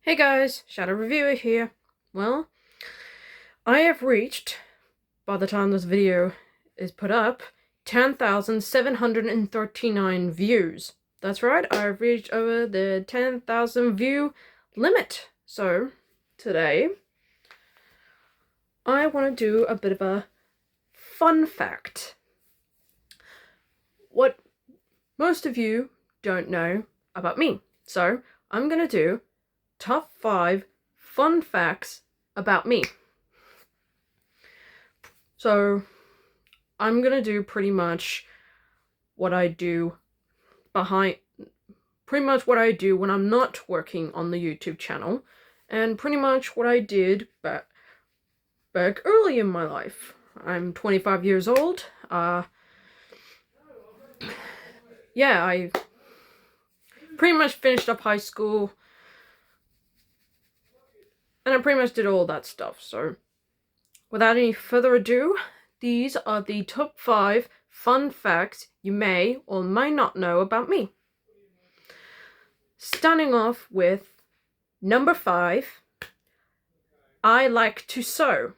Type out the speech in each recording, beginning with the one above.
Hey guys, Shadow Reviewer here. Well, I have reached, by the time this video is put up, 10,739 views. That's right, I've reached over the 10,000 view limit. So, today, I want to do a bit of a fun fact. What most of you don't know about me. So, I'm gonna do top 5 fun facts about me. So, I'm gonna do pretty much what I do when I'm not working on the YouTube channel, and pretty much what I did back early in my life. I'm 25 years old. Yeah, I pretty much finished up high school, and I pretty much did all that stuff. So, without any further ado, these are the top 5 fun facts you may or may not know about me. Starting off with number 5, I like to sew.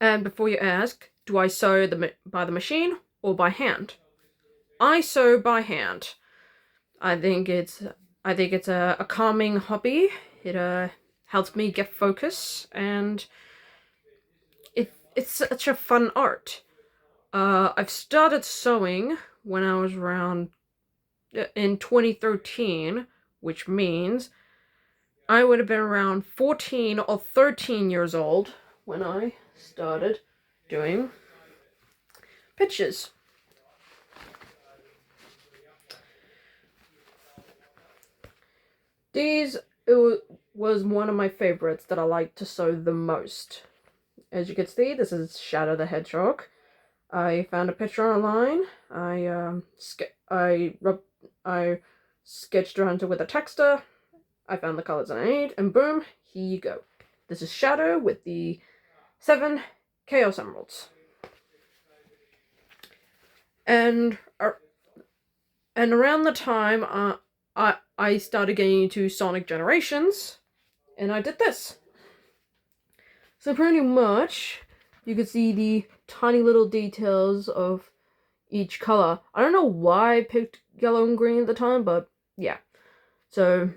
And before you ask, do I sew by the machine or by hand? I sew by hand. I think it's a calming hobby. It helps me get focus, and it's such a fun art. I've started sewing when I was around in 2013, which means I would have been around 14 or 13 years old when I started doing pictures. Was one of my favorites that I like to sew the most. As you can see, this is Shadow the Hedgehog. I found a picture online. I sketched around it with a texter. I found the colors I need, and boom, here you go. This is Shadow with the 7 Chaos Emeralds. And around the time I started getting into Sonic Generations, and I did this. So pretty much, you can see the tiny little details of each color. I don't know why I picked yellow and green at the time, but yeah. So,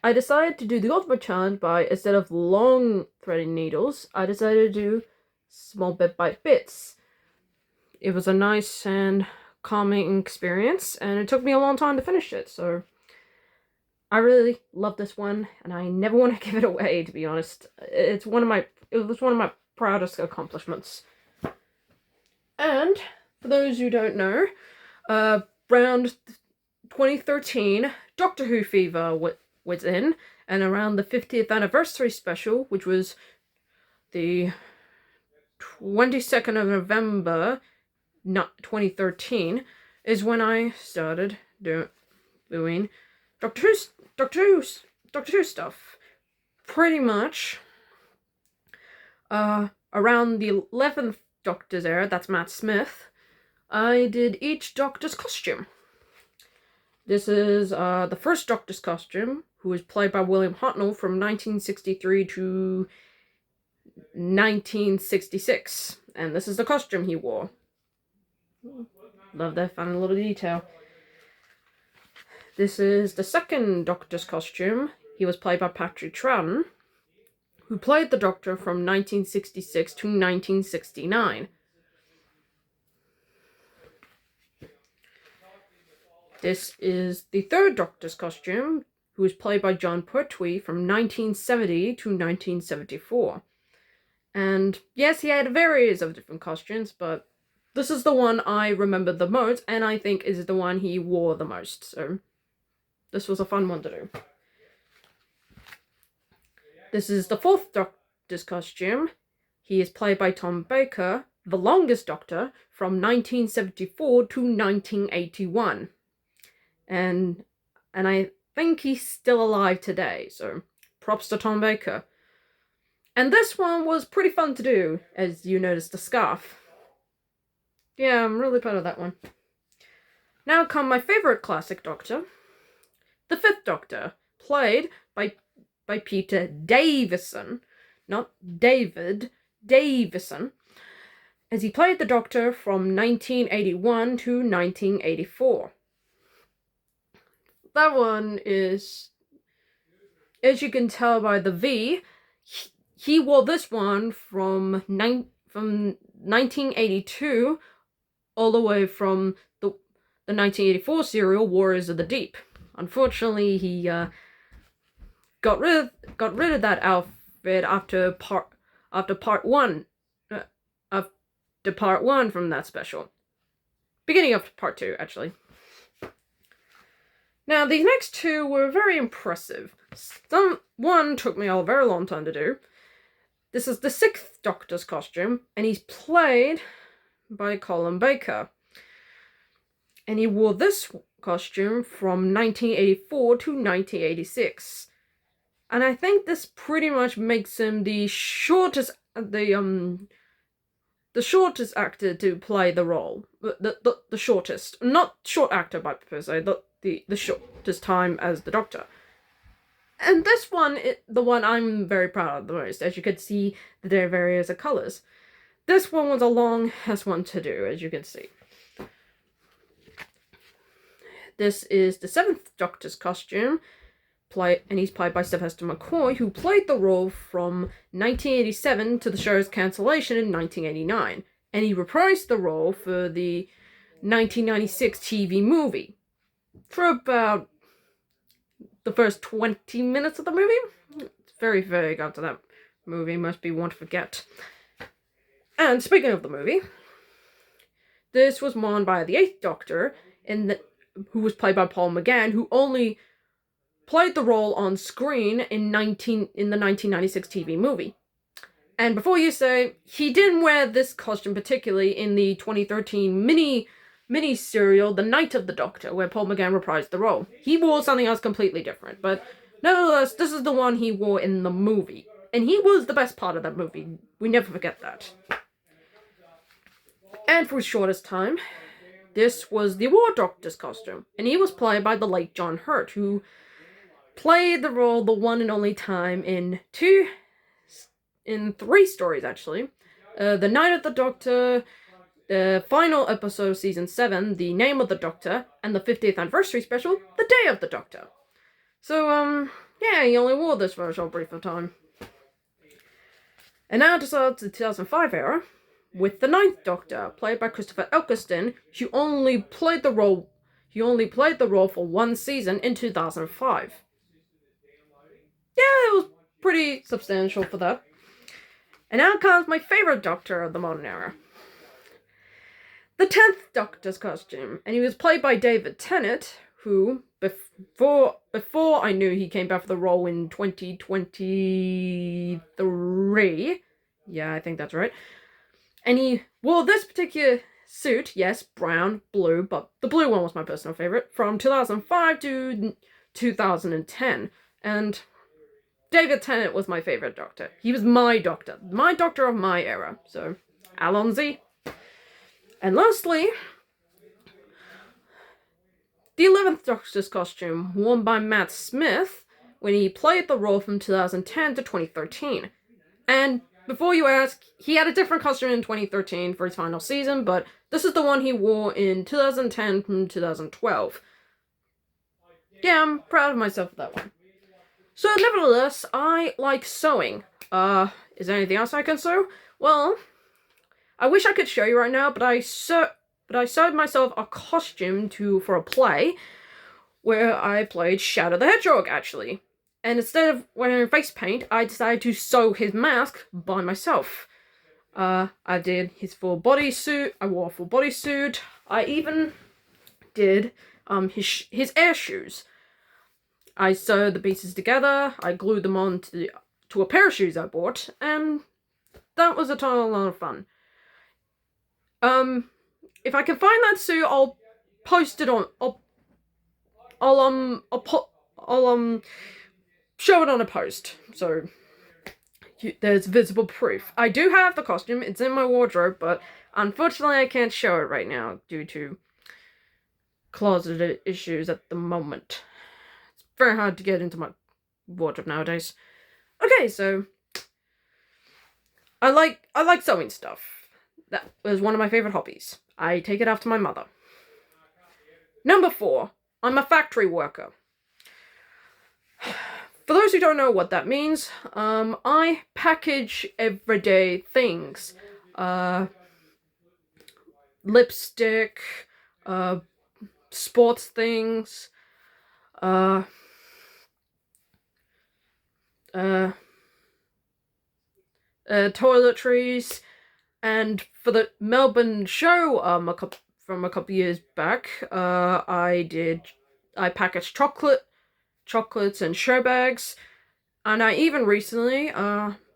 I decided to do the ultimate challenge by, instead of long threading needles, I decided to do small bit by bits. It was a nice and calming experience, and it took me a long time to finish it, so I really love this one, and I never want to give it away, to be honest. It was one of my proudest accomplishments. And, for those who don't know, around 2013, Doctor Who fever was in, and around the 50th anniversary special, which was the 22nd of November, 2013, is when I started doing Doctor Who stuff. Pretty much, around the 11th Doctor's era, that's Matt Smith, I did each Doctor's costume. This is the first Doctor's costume, who was played by William Hartnell from 1963 to 1966. And this is the costume he wore. Love that fun little detail. This is the second Doctor's costume. He was played by Patrick Troughton, who played the Doctor from 1966 to 1969. This is the third Doctor's costume, who was played by Jon Pertwee from 1970 to 1974. And yes, he had various of different costumes, but this is the one I remember the most, and I think is the one he wore the most, so this was a fun one to do. This is the fourth Doctor's costume. He is played by Tom Baker, the longest Doctor, from 1974 to 1981. And I think he's still alive today, so props to Tom Baker. And this one was pretty fun to do, as you noticed the scarf. Yeah, I'm really proud of that one. Now come my favorite classic Doctor, the Fifth Doctor, played by Peter Davison, not David, Davison, as he played the Doctor from 1981 to 1984. That one is, as you can tell by the V, he wore this one from 1982 all the way from the 1984 serial Warriors of the Deep. Unfortunately, he got rid of that outfit after part one from that special. Beginning of part 2, actually. Now, these next two were very impressive. One took me a very long time to do. This is the Sixth Doctor's costume, and he's played by Colin Baker. And he wore this costume from 1984 to 1986. And I think this pretty much makes him the shortest actor to play the role. The shortest. Not short actor by per se, the shortest time as the Doctor. And this one, the one I'm very proud of the most, as you can see the various colours. This one was a long ass one to do, as you can see. This is the Seventh Doctor's costume, and he's played by Sylvester McCoy, who played the role from 1987 to the show's cancellation in 1989. And he reprised the role for the 1996 TV movie. For about the first 20 minutes of the movie. It's very vague after that movie, must be one to forget. And speaking of the movie, this was worn by the Eighth Doctor, who was played by Paul McGann, who only played the role on screen in the 1996 TV movie. And before you say, he didn't wear this costume particularly in the 2013 mini serial, The Night of the Doctor, where Paul McGann reprised the role. He wore something else completely different, but nevertheless, this is the one he wore in the movie. And he was the best part of that movie. We never forget that. And for his shortest time, this was the War Doctor's costume, and he was played by the late John Hurt, who played the role the one and only time in 3 stories, actually. The Night of the Doctor, the final episode of Season 7, The Name of the Doctor, and the 50th anniversary special, The Day of the Doctor. So, yeah, he only wore this for a short brief of time. And now to start the 2005 era, with the Ninth Doctor, played by Christopher Eccleston, who only played the role for one season in 2005. Yeah, it was pretty substantial for that. And now comes my favorite Doctor of the modern era. The 10th Doctor's costume, and he was played by David Tennant, who, before I knew he came back for the role in 2023, yeah, I think that's right, and he wore this particular suit, yes, brown, blue, but the blue one was my personal favorite, from 2005 to 2010, and David Tennant was my favorite Doctor. He was my Doctor of my era, so, Alonzi. And lastly, the 11th Doctor's costume, worn by Matt Smith, when he played the role from 2010 to 2013. And before you ask, he had a different costume in 2013 for his final season, but this is the one he wore in 2010 from 2012. Yeah, I'm proud of myself for that one. So, nevertheless, I like sewing. Is there anything else I can sew? Well, I wish I could show you right now, but I sewed myself a costume for a play where I played Shadow the Hedgehog, actually. And instead of wearing face paint, I decided to sew his mask by myself. I did his full bodysuit. I wore a full bodysuit. I even did his air shoes. I sewed the pieces together. I glued them on to a pair of shoes I bought, and that was a total lot of fun. If I can find that suit, I'll post it on. I'll show it on a post, so there's visible proof. I do have the costume. It's in my wardrobe, but unfortunately, I can't show it right now due to closet issues at the moment. It's very hard to get into my wardrobe nowadays. Okay, so I like sewing stuff. That was one of my favorite hobbies. I take it after my mother. Number 4, I'm a factory worker. For those who don't know what that means, I package everyday things. Lipstick, sports things, toiletries, and for the Melbourne show, from a couple years back, I packaged chocolates and show bags, and I even recently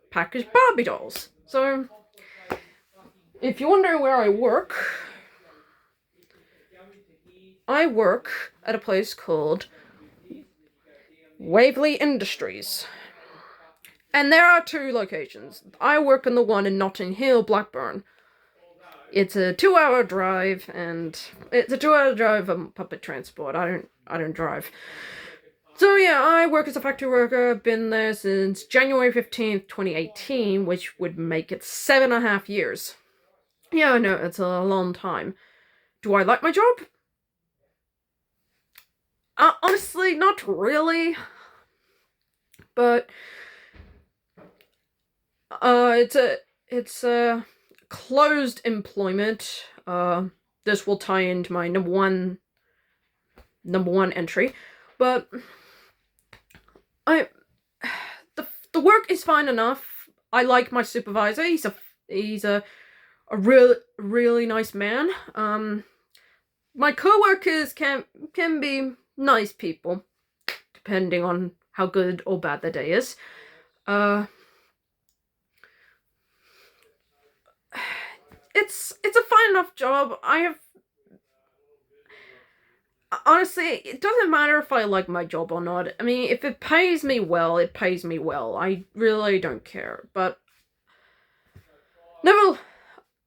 packaged Barbie dolls. So, if you're wondering where I work at a place called Waverley Industries. And there are 2 locations. I work in the one in Notting Hill, Blackburn. It's a 2-hour drive, and it's a 2-hour drive on public transport. I don't drive. So yeah, I work as a factory worker. I've been there since January 15th, 2018, which would make it 7.5 years. Yeah, I know, it's a long time. Do I like my job? Honestly, not really. But it's a closed employment. This will tie into my number one entry, but the work is fine enough. I like my supervisor. He's a really nice man. My coworkers can be nice people, depending on how good or bad their day is. It's a fine enough job. Honestly, it doesn't matter if I like my job or not. I mean, if it pays me well, it pays me well. I really don't care. But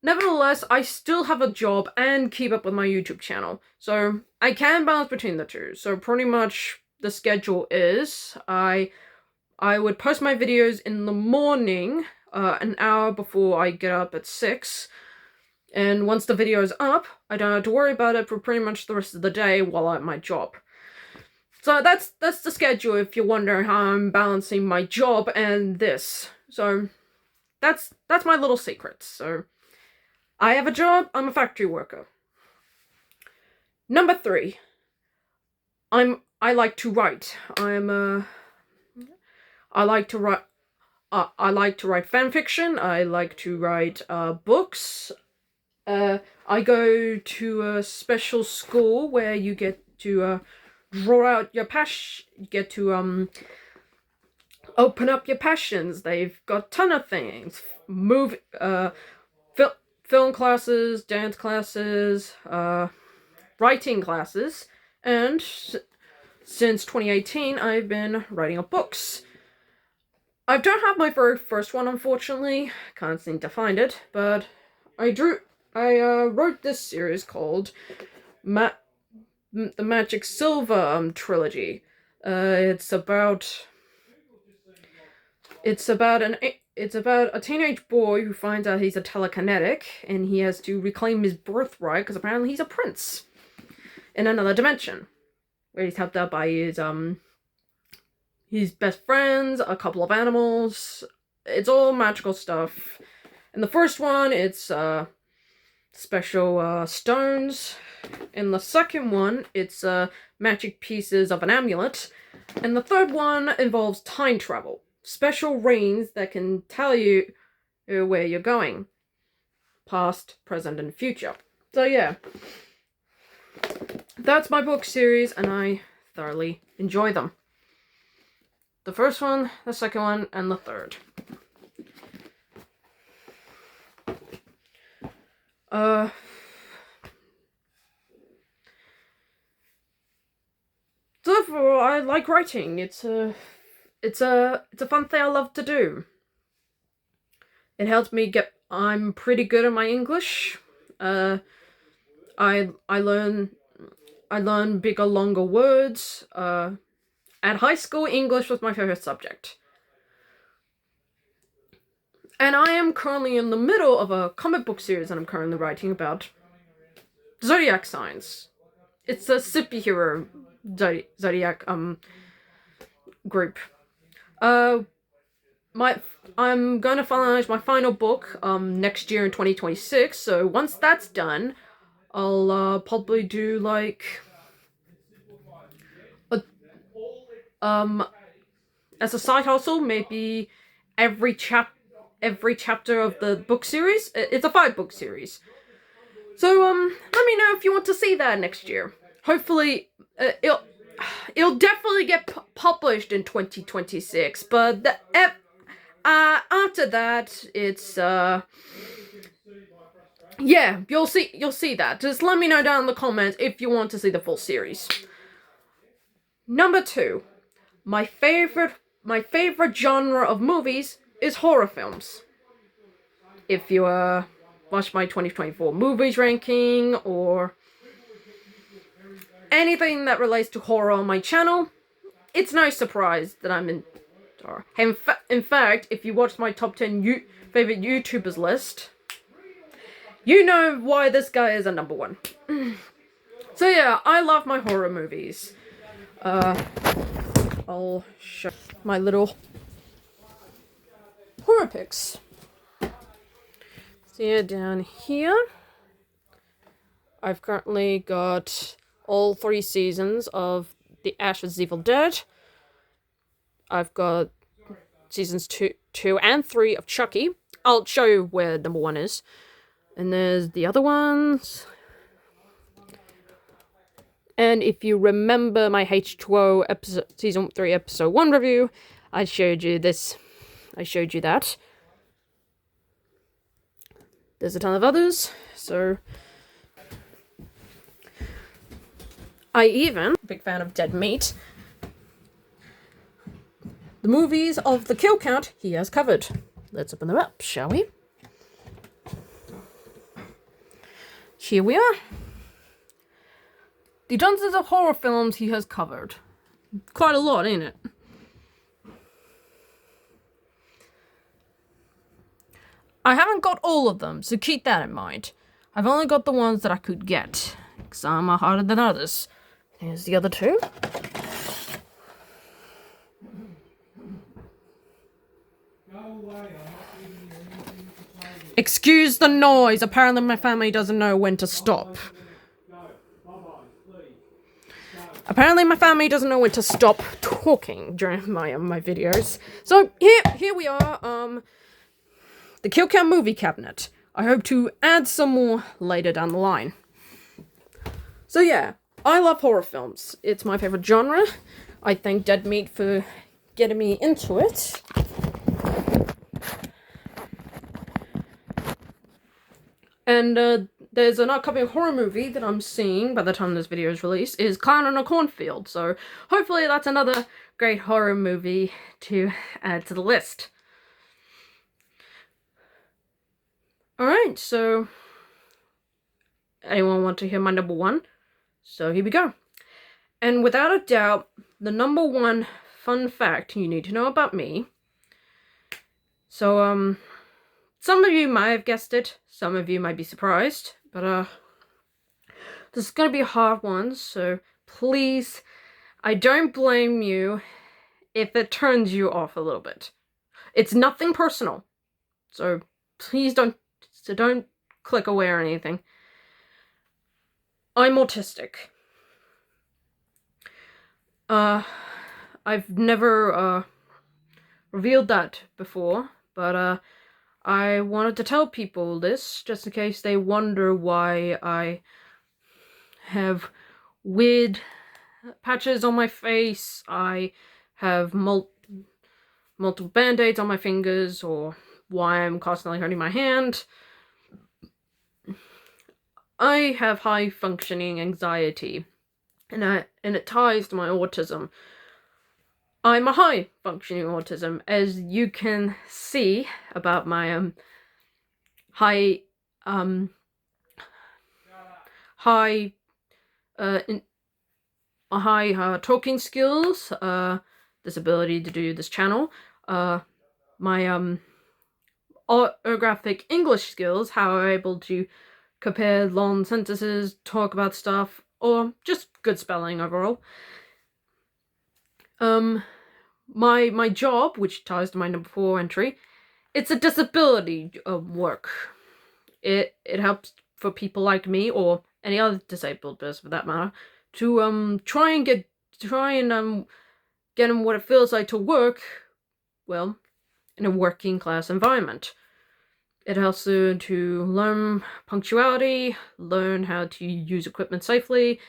nevertheless, I still have a job and keep up with my YouTube channel. So I can balance between the two. So pretty much the schedule is I would post my videos in the morning, an hour before I get up at 6. And once the video is up, I don't have to worry about it for pretty much the rest of the day while I'm at my job. So that's the schedule if you're wondering how I'm balancing my job and this. So that's my little secret. So I have a job, I'm a factory worker. Number 3. I like to write. I like to write fan fiction. I like to write books. I go to a special school where you get to draw out your passion. You get to open up your passions. They've got a ton of things: film classes, dance classes, writing classes, and since 2018, I've been writing up books. I don't have my very first one, unfortunately. Can't seem to find it, but I wrote this series called the Magic Silver trilogy. It's about a teenage boy who finds out he's a telekinetic, and he has to reclaim his birthright because apparently he's a prince in another dimension, where he's helped out by his best friends, a couple of animals. It's all magical stuff. In the first one, it's special stones. In the second one, it's magic pieces of an amulet. And the third one involves time travel. Special rings that can tell you where you're going. Past, present, and future. So yeah. That's my book series, and I thoroughly enjoy them. The first one, the second one, and the third. Therefore, I like writing. It's a fun thing I love to do. It helps me I'm pretty good at my English. I learn I learn bigger, longer words. At high school, English was my favorite subject. And I am currently in the middle of a comic book series that I'm currently writing about zodiac signs. It's a superhero zodiac group. I'm going to finalize my final book next year in 2026. So once that's done, I'll probably do like as a side hustle, maybe every chapter of the book series. It's a 5-book series. So let me know if you want to see that next year. Hopefully it'll definitely get published in 2026, but after that it's yeah, you'll see that. Just let me know down in the comments if you want to see the full series. Number 2. My favorite genre of movies is horror films. If you watch my 2024 movies ranking or anything that relates to horror on my channel, it's no surprise that I'm in horror. In fact, if you watch my top 10 favorite YouTubers list, you know why this guy is a number 1. So yeah, I love my horror movies. I'll show my little horror pics. See down here, I've currently got all 3 seasons of The Ash vs. Evil Dead. I've got seasons 2 and 3 of Chucky. I'll show you where number 1 is. And there's the other ones. And if you remember my H2O season 3 episode 1 review, I showed you this. I showed you that. There's a ton of others, so big fan of Dead Meat. The movies of the kill count he has covered. Let's open them up, shall we? Here we are. The dozens of horror films he has covered. Quite a lot, ain't it? I haven't got all of them, so keep that in mind. I've only got the ones that I could get. Some are harder than others. Here's the other 2. Excuse the noise. Apparently my family doesn't know when to stop. Apparently my family doesn't know when to stop talking during my videos. So here we are, the Kill Count movie cabinet. I hope to add some more later down the line. So yeah, I love horror films. It's my favorite genre. I thank Dead Meat for getting me into it. And there's an upcoming horror movie that I'm seeing by the time this video is released, is Clown in a Cornfield. So hopefully that's another great horror movie to add to the list. Alright, so anyone want to hear my number 1? So here we go. And without a doubt, the number 1 fun fact you need to know about me. So, some of you might have guessed it, some of you might be surprised, but this is going to be a hard one, so please, I don't blame you if it turns you off a little bit. It's nothing personal, so please don't click away or anything. I'm autistic. I've never revealed that before, but I wanted to tell people this just in case they wonder why I have weird patches on my face, I have multiple band-aids on my fingers, or why I'm constantly hurting my hand. I have high-functioning anxiety, and it ties to my autism. I'm a high-functioning autism, as you can see about my high high talking skills, this ability to do this channel, my orthographic English skills, how I'm able to compare long sentences, talk about stuff, or just good spelling overall. My job, which ties to my number 4 entry, it's a disability work. It helps for people like me, or any other disabled person for that matter, to try and get them what it feels like to work, well, in a working class environment. It helps them to learn punctuality, learn how to use equipment safely,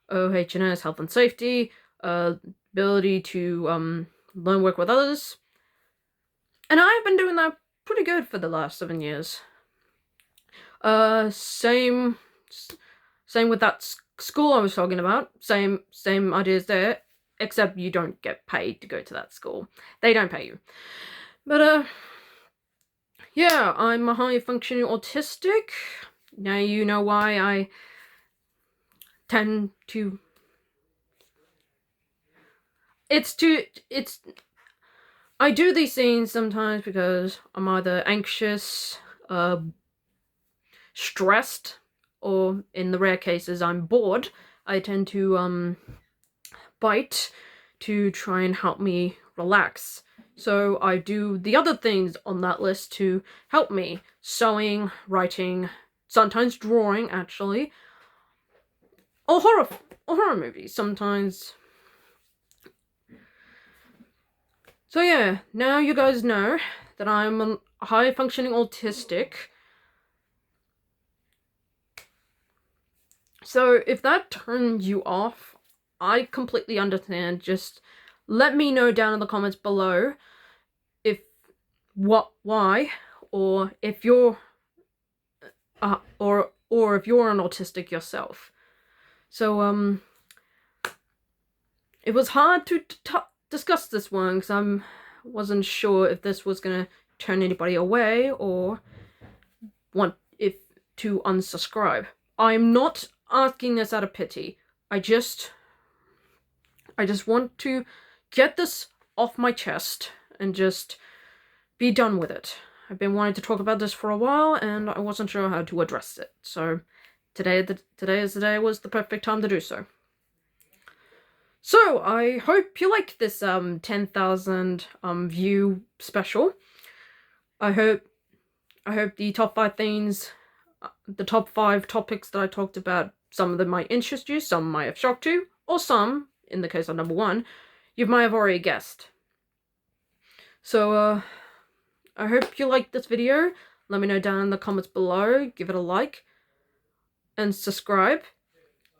OH&S, health and safety, ability to learn work with others. And I've been doing that pretty good for the last 7 years. Same with that school I was talking about. Same ideas there, except you don't get paid to go to that school. They don't pay you. But yeah, I'm a high functioning autistic. Now you know why I tend to. I do these things sometimes because I'm either anxious, stressed, or in the rare cases I'm bored. I tend to bite to try and help me relax. So I do the other things on that list to help me. Sewing, writing, sometimes drawing, actually. Or horror movies, sometimes. So yeah, now you guys know that I'm a high-functioning autistic. So if that turns you off, I completely understand. Just let me know down in the comments below why, or if you're or if you're an autistic yourself. So it was hard to discuss this one because I wasn't sure if this was gonna turn anybody away or want to unsubscribe. I'm not asking this out of pity. I just want to get this off my chest and just be done with it. I've been wanting to talk about this for a while and I wasn't sure how to address it. So today was the perfect time to do so. So I hope you like this 10,000 view special. I hope the top 5 things, the top 5 topics that I talked about, some of them might interest you, some might have shocked you, or some, in the case of number 1, you might have already guessed. So I hope you liked this video. Let me know down in the comments below. Give it a like and subscribe.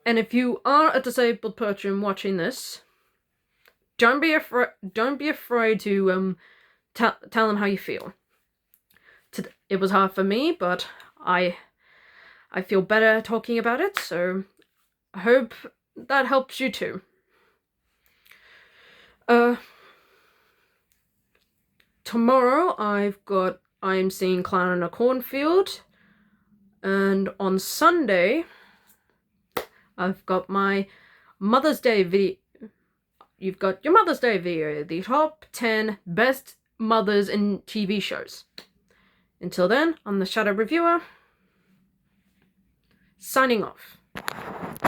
And if you are a disabled person watching this, don't be afraid to tell them how you feel. It was hard for me, but I feel better talking about it, so I hope that helps you too. Tomorrow I'm seeing Clown in a Cornfield, and on Sunday I've got my Mother's Day video. You've got your Mother's Day video, the top 10 best mothers in TV shows. Until then, I'm the Shadow Reviewer, signing off.